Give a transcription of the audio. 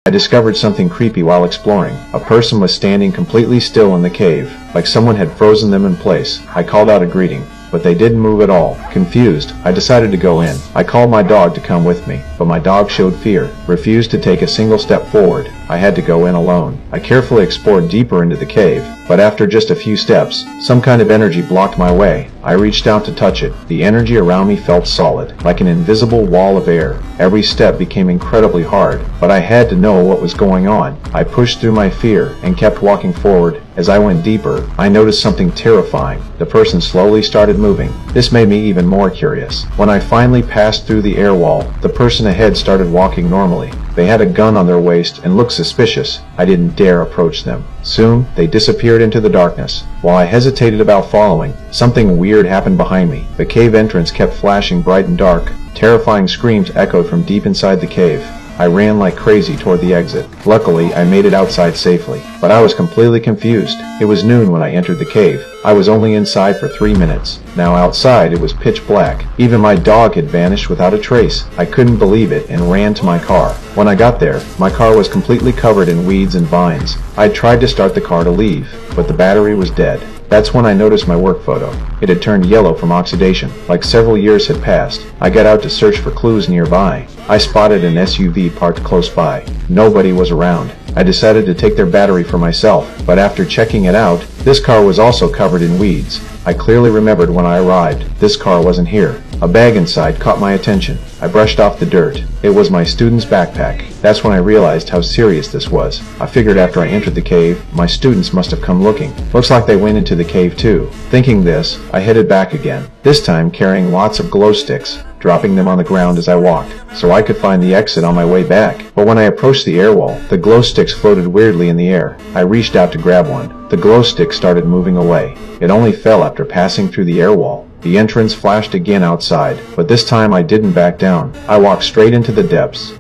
I discovered something creepy while exploring. A person was standing completely still in the cave, like someone had frozen them in place. I called out a greeting, but they didn't move at all. Confused, I decided to go in. I called my dog to come with me, but my dog showed fear, refused to take a single step forward. I had to go in alone. I carefully explored deeper into the cave, but after just a few steps, some kind of energy blocked my way. I reached out to touch it. The energy around me felt solid, like an invisible wall of air. Every step became incredibly hard, but I had to know what was going on. I pushed through my fear and kept walking forward. As I went deeper, I noticed something terrifying. The person slowly started moving. This made me even more curious. When I finally passed through the air wall, the person ahead started walking normally. They had a gun on their waist and looked suspicious. I didn't dare approach them. Soon, they disappeared into the darkness. While I hesitated about following, something weird happened behind me. The cave entrance kept flashing bright and dark. Terrifying screams echoed from deep inside the cave. I ran like crazy toward the exit. Luckily, I made it outside safely, but I was completely confused. It was noon when I entered the cave. I was only inside for 3 minutes. Now outside, it was pitch black. Even my dog had vanished without a trace. I couldn't believe it and ran to my car. When I got there, my car was completely covered in weeds and vines. I tried to start the car to leave, but the battery was dead. That's when I noticed my work photo. It had turned yellow from oxidation, like several years had passed. I got out to search for clues nearby. I spotted an SUV parked close by. Nobody was around. I decided to take their battery for myself, but after checking it out, this car was also covered in weeds. I clearly remembered when I arrived, this car wasn't here. A bag inside caught my attention. I brushed off the dirt. It was my student's backpack. That's when I realized how serious this was. I figured after I entered the cave, my students must have come looking. Looks like they went into the cave too. Thinking this, I headed back again, this time carrying lots of glow sticks, dropping them on the ground as I walked, so I could find the exit on my way back. But when I approached the air wall, the glow sticks floated weirdly in the air. I reached out to grab one. The glow stick started moving away. It only fell after passing through the air wall. The entrance flashed again outside, but this time I didn't back down. I walked straight into the depths.